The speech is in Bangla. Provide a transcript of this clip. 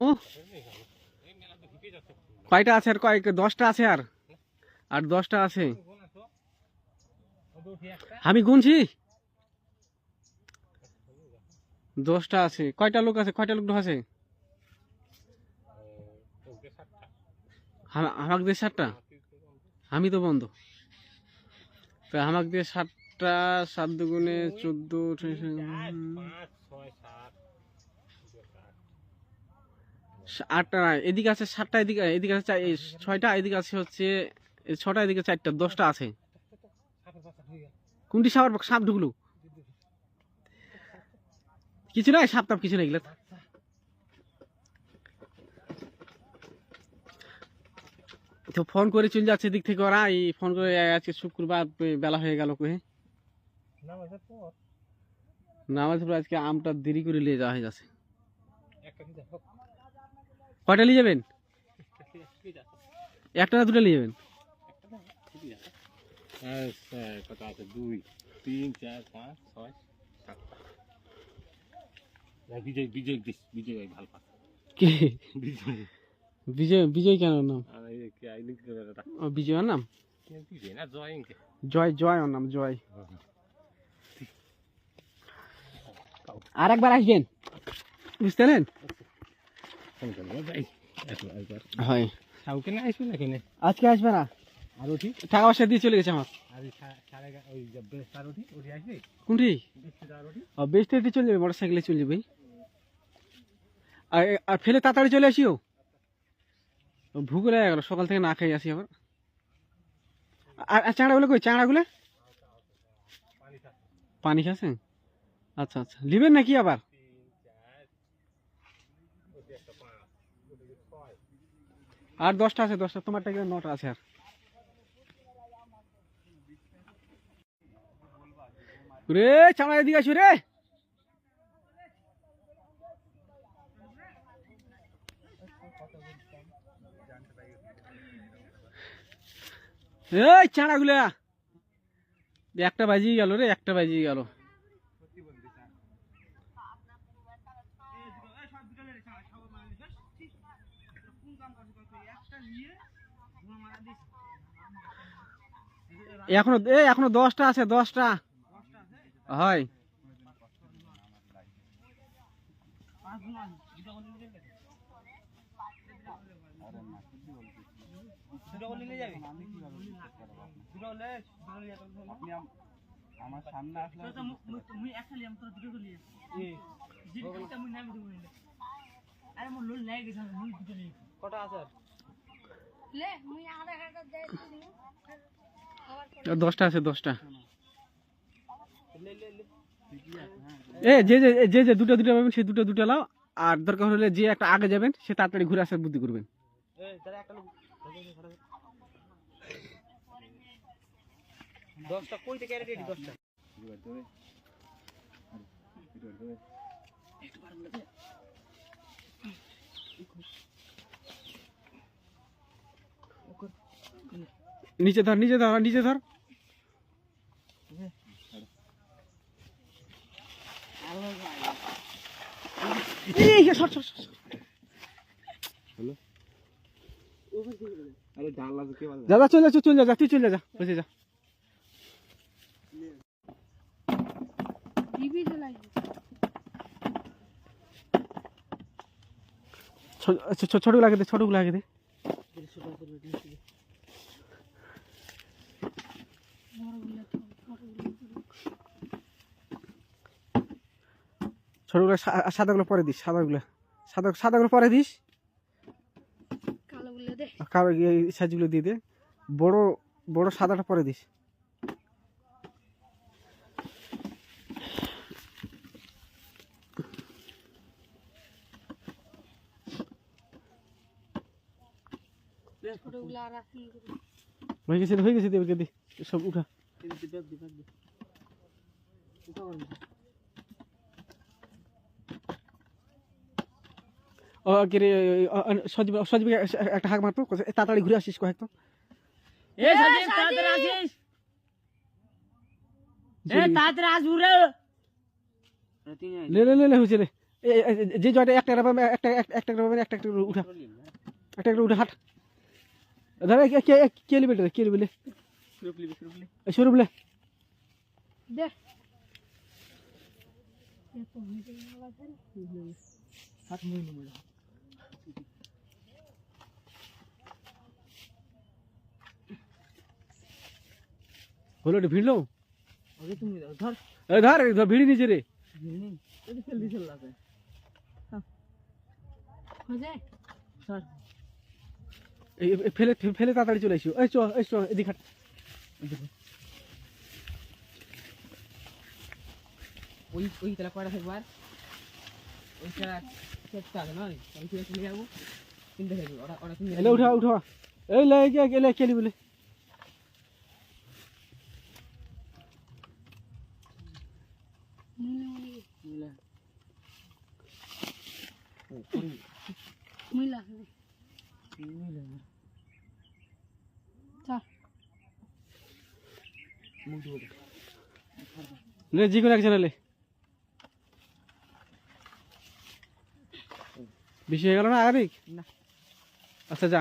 ও কয়টা আছে আর কয় 10টা আছে আর 10টা আছে আমি গুনছি 10টা আছে কয়টা লোক আছে আছে আমাকে দিয়ে 7টা আমি তো বন্ধ তো আমাকে দিয়ে 7টা 7 দুগুণে 8টা এদিকে আছে 7টা এদিকে আছে 6টা এদিকে আছে হচ্ছে 6টা এদিকে 4টা 10টা আছে কোনটি সাপ ঢুকলো কিছু নাই সাপ টাপ কিছু নাই এগুলো তো ফোন করে চলে যাচ্ছে দিক থেকে ওরা এই ফোন করে আজকে শুক্রবার বেলা হয়ে গেল কহে নামাজের পর আজকে আমটা দেরি করে নিয়ে যাওয়া হয়ে যাচ্ছে কয়টা নিয়ে যাবেন একটা না দুটো নিয়ে যাবেন কত আছে 2 3 4 5 6 7 বিজয় বিজয় বিজয় ভাই ভালো কি বিজয় বিজয় কেন নাম বিজয়ের নাম জয় ওর নাম জয় আর একবার আসবেন বুঝতে পারলেন হয় আজকে আসবে না টাকা পয়সা দিয়ে চলে গেছে আমার কোনটি বেচতে দিয়ে চলে যাবে মোটর সাইকেলে চলে যাবে আর ফেলে তাড়াতাড়ি চলে আসিও ভুলে গেল সকাল থেকে না খেয়ে আসি আবার আর চাঁড়াগুলো কই চাঁড়াগুলো পানি খাচ্ছে আচ্ছা আচ্ছা নিবেন নাকি আবার আর 10টা আছে 10টা তোমারটা 9টা আছে আর রে চাঁড়া এদিকে আসো রে এই চাঁড়াগুলা একটা বাজিয়ে গেল রে একটা বাজিয়ে গেল এখনো 10টা আছে 10টা হয় আমার সামনে আসলে মুই একটা লিয়াম তোর দুটো লিয়ে জিটা মুই নামি দেব না আরে মোর লোল লাগে গেছে মুই দুটো লিয়ে কত আছে লে মুই আধা ঘন্টা দেই দিই 10টা আছে 10টা এ যে দুটো পাবেন সে দুটো লাও আর দরকার হলে যে একটা আগে যাবেন সে তাড়াতাড়ি ঘুরে আসার বুদ্ধি করবেন এই তারা একটা লোক 10টা কই থেকে রেডি 10টা নিচে ধর দাদা চলে যা তুই চলে যা বসে যা ছোটগুলো লাগে দে ছোটগুলো সাদাগুলো পরে দিস সাদাগুলো পরে দিস কালো সাইজগুলো দিয়ে দে বড় সাদাটা পরে দিস হয়ে গেছে দেবে দি সব উঠা সজীব একটা হাঁক মারতো তাড়াতাড়ি ঘুরে আসিস কয়েক তো লে হয়েছে রে যে জয়টা একটা পাবে একটা একটা পাবে একটা একটা উঠা একটা একটা উঠা হাট ধর কে লিবে কে লিবে শুরু বলে দে হাত মুই নুমে হলো ভিড়লো ওকে তুমি ধর ধর ধর ভিড়ি নিচে রে নি এটা জলদি চল লাগে হয়ে যায় স্যার ফেলে ফেলে তাড়াতাড়ি চলে এসো এই চো এদিকে হাট ওই তালা কয়টা থাকবো আর ওই তালা সেটটা আছে নয় আমি ফিরে চলে যাবো তিনটে থাকবে ওরা ওরা তিনটে এলে উঠা উঠা এই লে গেলে কেলি বলে মিলা চা লে যে কোনো একজন এলে বেশি হয়ে গেল না আরিক না। আচ্ছা যা